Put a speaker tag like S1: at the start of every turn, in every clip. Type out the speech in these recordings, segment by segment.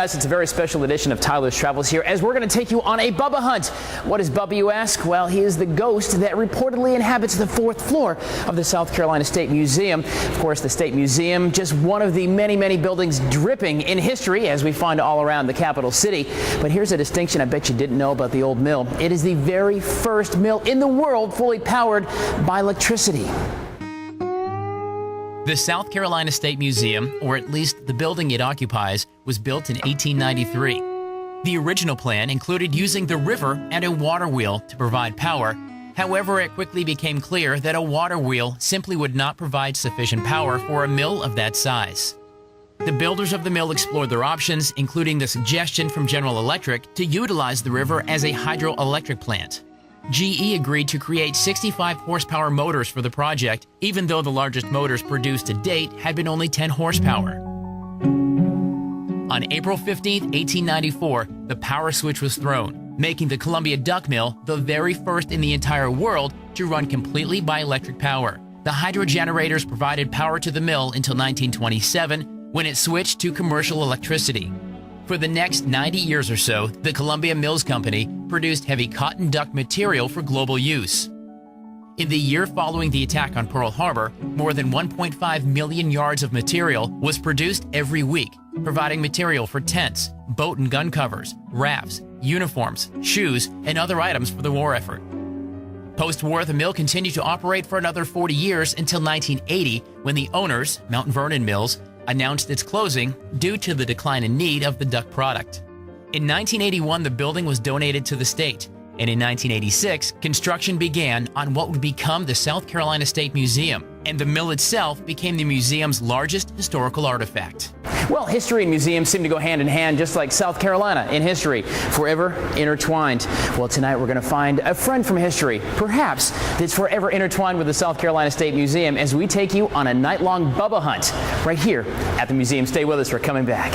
S1: guys, it's a very special edition of Tyler's Travels here as we're going to take you on a Bubba hunt. What is Bubba, you ask? Well, he is the ghost that reportedly inhabits the 4th floor of the South Carolina State Museum. Of course, the State Museum, just one of the many, many buildings dripping in history as we find all around the capital city. But here's a distinction I bet you didn't know about the old mill. It is the very first mill in the world fully powered by electricity.
S2: The South Carolina State Museum, or at least the building it occupies, was built in 1893. The original plan included using the river and a water wheel to provide power. However, it quickly became clear that a water wheel simply would not provide sufficient power for a mill of that size. The builders of the mill explored their options, including the suggestion from General Electric to utilize the river as a hydroelectric plant. GE agreed to create 65 horsepower motors for the project, even though the largest motors produced to date had been only 10 horsepower. On April 15, 1894, the power switch was thrown, making the Columbia Duck Mill the very first in the entire world to run completely by electric power. The hydro generators provided power to the mill until 1927, when it switched to commercial electricity. For the next 90 years or so, the Columbia Mills Company produced heavy cotton duck material for global use. In the year following the attack on Pearl Harbor, more than 1.5 million yards of material was produced every week, providing material for tents, boat and gun covers, rafts, uniforms, shoes, and other items for the war effort. Post-war, the mill continued to operate for another 40 years until 1980, when the owners, Mount Vernon Mills, announced its closing due to the decline in need of the duck product. In 1981, the building was donated to the state, and in 1986, construction began on what would become the South Carolina State Museum, and the mill itself became the museum's largest historical artifact.
S1: Well, history and museums seem to go hand in hand, just like South Carolina in history, forever intertwined. Well, tonight we're going to find a friend from history, perhaps that's forever intertwined with the South Carolina State Museum, as we take you on a night-long Bubba hunt right here at the museum. Stay with us, we're coming back.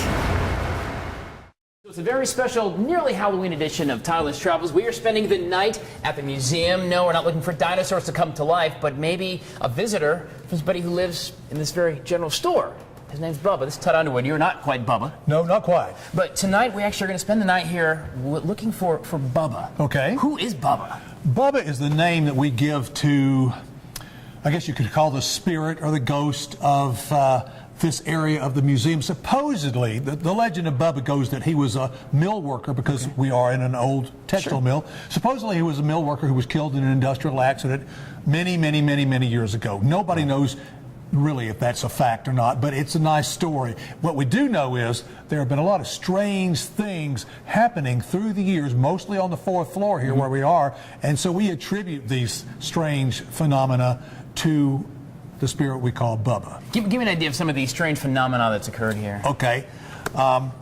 S1: It's a very special, nearly Halloween edition of Tyler's Travels. We are spending the night at the museum. No, we're not looking for dinosaurs to come to life, but maybe a visitor from somebody who lives in this very general store. His name's Bubba. This is Tud Underwood. You're not quite Bubba.
S3: No, not quite.
S1: But tonight we actually are going to spend the night here looking for Bubba.
S3: Okay.
S1: Who is Bubba?
S3: Bubba is the name that we give to, I guess you could call the spirit or the ghost of this area of the museum. Supposedly, the legend of Bubba goes that he was a mill worker, because we are in an old textile mill. Supposedly he was a mill worker who was killed in an industrial accident many years ago. Nobody knows really if that's a fact or not, but it's a nice story. What we do know is there have been a lot of strange things happening through the years, mostly on the 4th floor here where we are, and so we attribute these strange phenomena to the spirit we call Bubba.
S1: Give me an idea of some of these strange phenomena that's occurred here.
S3: Okay. Well,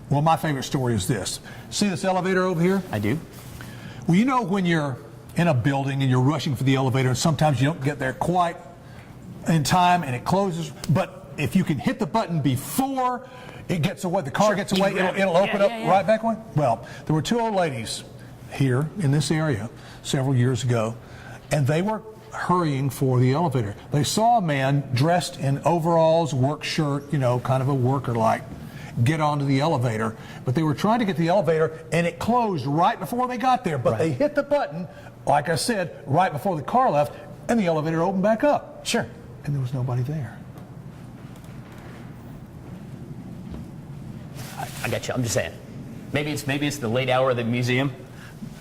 S3: my favorite story is this. See this elevator over here?
S1: I do.
S3: Well, you know when you're in a building and you're rushing for the elevator and sometimes you don't get there quite in time and it closes, but if you can hit the button before it gets away, the car gets away, it'll open up right back one. Well, there were 2 old ladies here in this area several years ago, and they were hurrying for the elevator. They saw a man dressed in overalls, work shirt, you know, kind of a worker-like, get onto the elevator, but they were trying to get the elevator and it closed right before they got there, but they hit the button, like I said, right before the car left, and the elevator opened back up.
S1: Sure.
S3: And there was nobody there.
S1: I got you. I'm just saying. Maybe it's the late hour of the museum.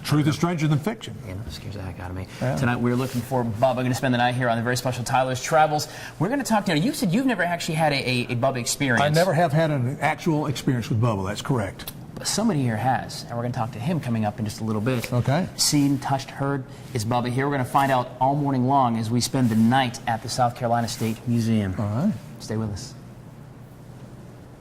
S3: Truth is stranger than fiction.
S1: Yeah, that scares the heck out of me.
S3: Yeah.
S1: Tonight we're looking for Bubba. We're going to spend the night here on the very special Tyler's Travels. We're going to talk to you. You said you've never actually had a Bubba experience.
S3: I never have had an actual experience with Bubba. That's correct.
S1: But somebody here has, and we're going to talk to him coming up in just a little bit.
S3: Okay.
S1: Seen, touched, heard is Bubba here. We're going to find out all morning long as we spend the night at the South Carolina State Museum.
S3: All right.
S1: Stay with us.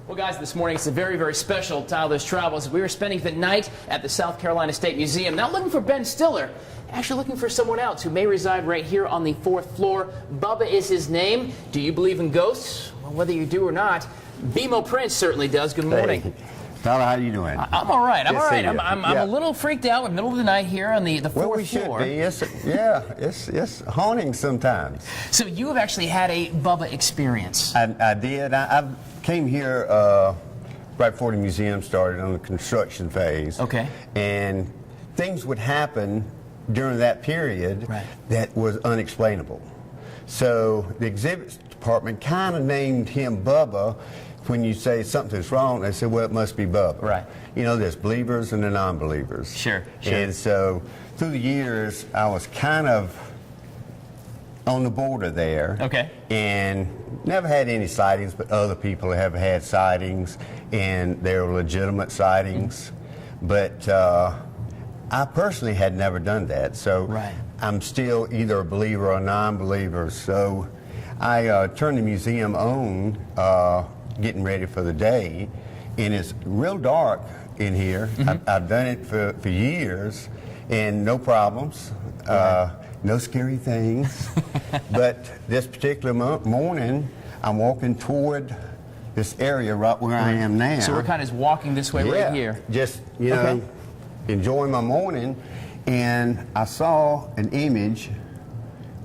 S1: Well, guys, this morning it's a very, very special Tyler's Travels. We are spending the night at the South Carolina State Museum. Not looking for Ben Stiller, actually looking for someone else who may reside right here on the 4th floor. Bubba is his name. Do you believe in ghosts? Well, whether you do or not, BMO Prince certainly does. Good morning.
S4: Hey. Tyler, how you doing?
S1: I'm all right. I'm all right. I'm a little freaked out in the middle of the night here on the 4th floor.
S4: Well, we should be. It's haunting sometimes.
S1: So you have actually had a Bubba experience.
S4: I did. I came here right before the museum started on the construction phase.
S1: Okay.
S4: And things would happen during that period that was unexplainable. So the exhibits department kind of named him Bubba. When you say something's wrong, they said, well, it must be Bubba.
S1: Right.
S4: You know, there's believers and the non-believers.
S1: Sure.
S4: And so through the years, I was kind of on the border there.
S1: Okay.
S4: And never had any sightings, but other people have had sightings, and they're legitimate sightings. But I personally had never done that. So I'm still either a believer or a non-believer. So I turned the museum on, getting ready for the day, and it's real dark in here. I've done it for years, and no problems, no scary things. But this particular morning, I'm walking toward this area right where I am now.
S1: So we're kind of walking this way right here.
S4: Just, you know, enjoying my morning, and I saw an image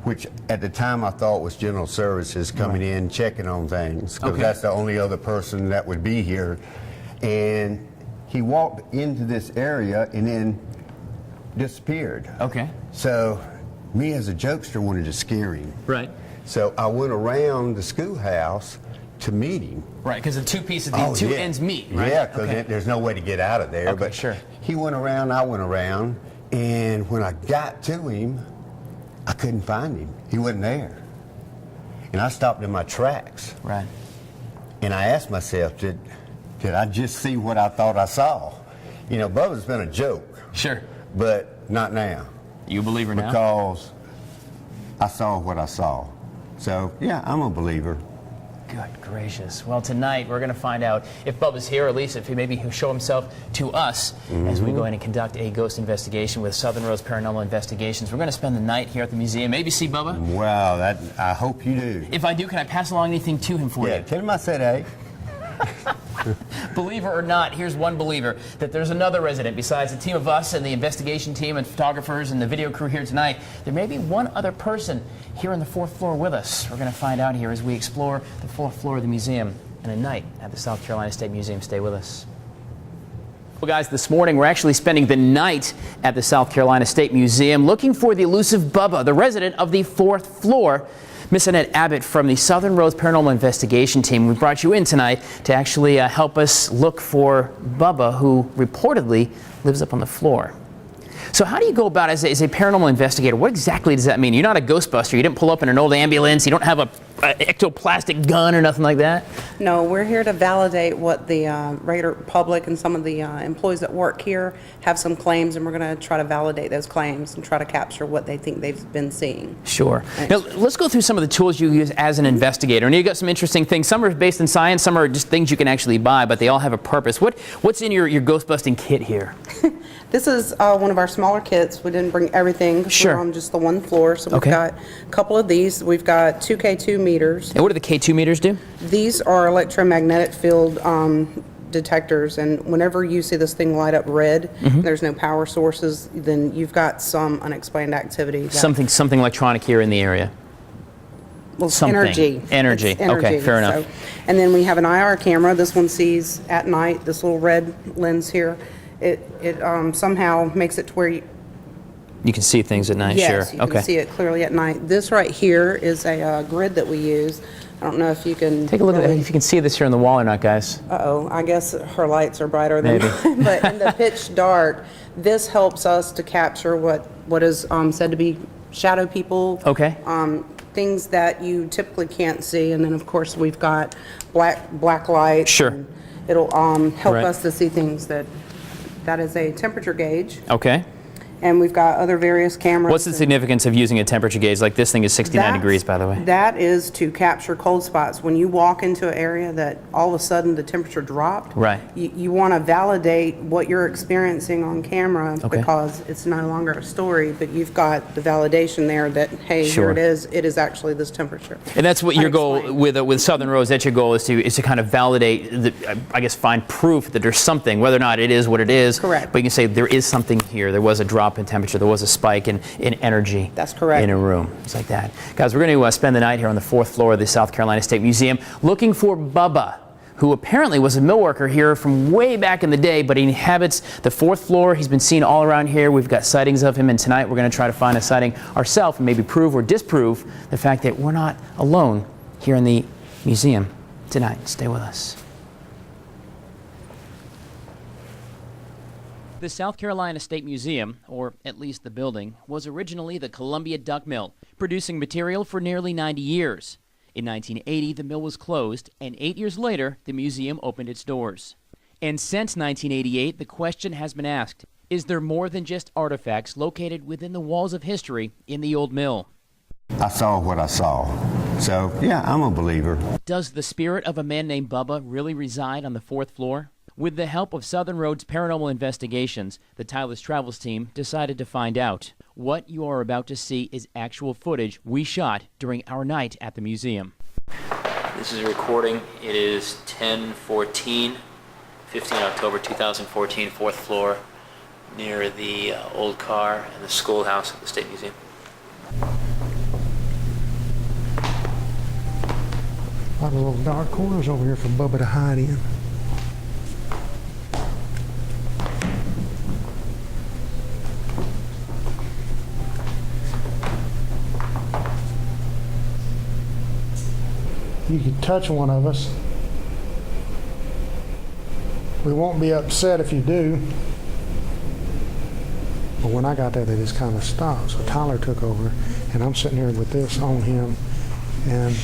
S4: which at the time I thought was General Services coming in, checking on things, because that's the only other person that would be here. And he walked into this area and then disappeared.
S1: Okay.
S4: So me as a jokester wanted to scare him.
S1: Right.
S4: So I went around the schoolhouse to meet him.
S1: Right, because the two pieces, the two ends meet, right?
S4: Yeah, because there's no way to get out of there.
S1: Okay,
S4: but
S1: sure.
S4: He went around, I went around, and when I got to him, I couldn't find him. He wasn't there. And I stopped in my tracks.
S1: Right.
S4: And I asked myself, did I just see what I thought I saw? You know, Bubba's been a joke.
S1: Sure.
S4: But not now.
S1: You a believer now?
S4: Because I saw what I saw. So, yeah, I'm a believer.
S1: Good gracious. Well, tonight we're going to find out if Bubba's here, or at least if he'll show himself to us as we go in and conduct a ghost investigation with Southern Rose Paranormal Investigations. We're going to spend the night here at the museum. Maybe see Bubba?
S4: Wow, I hope you do.
S1: If I do, can I pass along anything to him for you?
S4: Yeah, tell him I said hey.
S1: Believer or not, here's one believer, that there's another resident besides the team of us and the investigation team and photographers and the video crew here tonight. There may be one other person here on the 4th floor with us. We're going to find out here as we explore the 4th floor of the museum and a night at the South Carolina State Museum. Stay with us. Well, guys, this morning we're actually spending the night at the South Carolina State Museum looking for the elusive Bubba, the resident of the 4th floor. Miss Annette Abbott from the Southern Rose Paranormal Investigation Team, we brought you in tonight to actually help us look for Bubba, who reportedly lives up on the floor. So how do you go about it as a paranormal investigator? What exactly does that mean? You're not a Ghostbuster. You didn't pull up in an old ambulance. You don't have a ectoplastic gun or nothing like that?
S5: No, we're here to validate what the regular public and some of the employees that work here have some claims, and we're going to try to validate those claims and try to capture what they think they've been seeing.
S1: Sure. Now, let's go through some of the tools you use as an investigator. And you got some interesting things. Some are based in science, some are just things you can actually buy, but they all have a purpose. What's in your ghost-busting kit here?
S5: This is one of our smaller kits. We didn't bring everything.
S1: Sure.
S5: We're on just the one floor, so we've got a couple of these. We've got 2 K2 meters.
S1: And what do the K2 meters do?
S5: These are electromagnetic field detectors, and whenever you see this thing light up red, there's no power sources, then you've got some unexplained activity.
S1: Something electronic here in the area.
S5: Well,
S1: something.
S5: Energy.
S1: Energy.
S5: It's energy.
S1: Okay, fair enough.
S5: And then we have an IR camera. This one sees at night, this little red lens here. It somehow makes it to where you
S1: can see things at night,
S5: yes,
S1: sure.
S5: you can see it clearly at night. This right here is a grid that we use. I don't know if you can...
S1: Take a look at it, if you can see this here on the wall or not, guys.
S5: Uh-oh, I guess her lights are brighter than mine. But in the pitch dark, this helps us to capture what is said to be shadow people.
S1: Okay.
S5: Things that you typically can't see. And then, of course, we've got black light.
S1: Sure.
S5: It'll help us to see things that is a temperature gauge.
S1: Okay.
S5: And we've got other various cameras.
S1: What's the significance of using a temperature gauge? Like this thing is 69 degrees, by the way.
S5: That is to capture cold spots. When you walk into an area that all of a sudden the temperature dropped,
S1: right?
S5: You want to validate what you're experiencing on camera because it's no longer a story, but you've got the validation there that, hey, here it is actually this temperature. And that's what your goal with Southern Rose, that's your goal is to kind of validate, I guess find proof that there's something, whether or not it is what it is. Correct. But you can say there is something here. There was a drop in temperature. There was a spike in energy. That's correct. In a room. It's like that. Guys, we're going to spend the night here on the 4th floor of the South Carolina State Museum looking for Bubba,
S1: who apparently was a mill worker here from way back in the day, but he inhabits the 4th floor. He's been seen all around here. We've got sightings of him, and tonight we're going to try to find a sighting ourselves and maybe prove or disprove the fact that we're not alone here in the museum tonight. Stay with us. The South Carolina State Museum, or at least the building, was originally the Columbia Duck Mill, producing material for nearly 90 years. In 1980, the mill was closed, and 8 years later, the museum opened its doors. And since 1988, the question has been asked, is there more than just artifacts located within the walls of history in the old mill?
S4: I saw what I saw. So, yeah, I'm a believer.
S1: Does the spirit of a man named Bubba really reside on the 4th floor? With the help of Southern Road's Paranormal Investigations, the Tyler's Travels team decided to find out. What you are about to see is actual footage we shot during our night at the museum.
S6: This is a recording. It is 10:14, 15 October 2014, 4th floor, near the old car and the schoolhouse at the State Museum.
S7: A lot of little dark corners over here for Bubba to hide in. You could touch one of us. We won't be upset if you do. But when I got there, they just kind of stopped. So Tyler took over, and I'm sitting here with this on him, and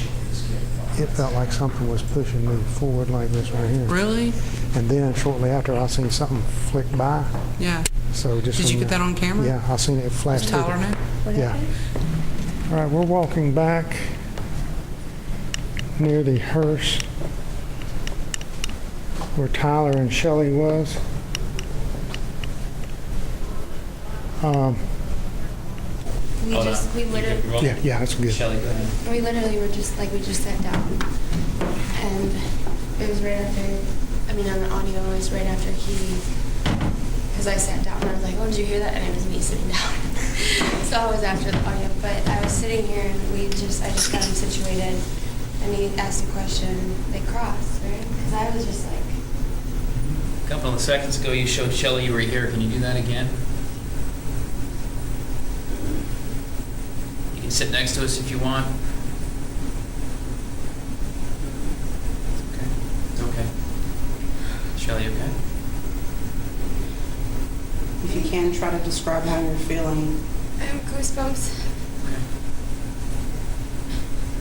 S7: it felt like something was pushing me forward like this right here.
S8: Really?
S7: And then shortly after, I seen something flick by.
S8: Yeah.
S7: So just
S8: Did you get that on camera?
S7: Yeah, I seen it flash.
S8: Was Tyler in it?
S7: Yeah. All right, we're walking back near the hearse where Tyler and Shelley was.
S9: We literally,
S7: Yeah, that's good.
S6: Shelley, go ahead.
S9: we literally were just like, we just sat down, and it was right after, I mean, on the audio, it was right after because I sat down and I was like, oh, did you hear that? And it was me sitting down. So I was after the audio, but I was sitting here and I just got him situated, and he asked a question. They crossed, right? Because I was just like,
S6: A couple of seconds ago, you showed Shelley you were here. Can you do that again? You can sit next to us if you want. It's okay. Shelley, okay?
S5: If you can, try to describe how you're feeling.
S9: I have goosebumps.
S6: Okay.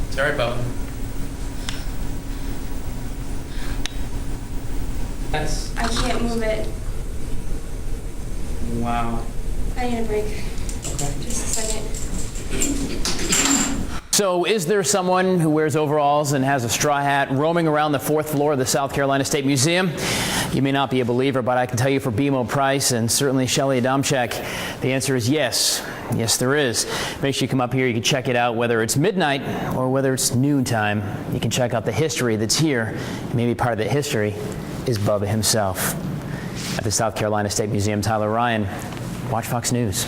S6: It's all right, Bubba. Yes.
S9: I can't move it.
S6: Wow.
S9: I need a break.
S6: Okay.
S9: Just a second.
S1: So is there someone who wears overalls and has a straw hat roaming around the 4th floor of the South Carolina State Museum? You may not be a believer, but I can tell you for BMO Price and certainly Shelley Adamczyk, the answer is yes. Yes, there is. Make sure you come up here. You can check it out, whether it's midnight or whether it's noontime. You can check out the history that's here. And maybe part of the history is Bubba himself. At the South Carolina State Museum, Tyler Ryan, Watch Fox News.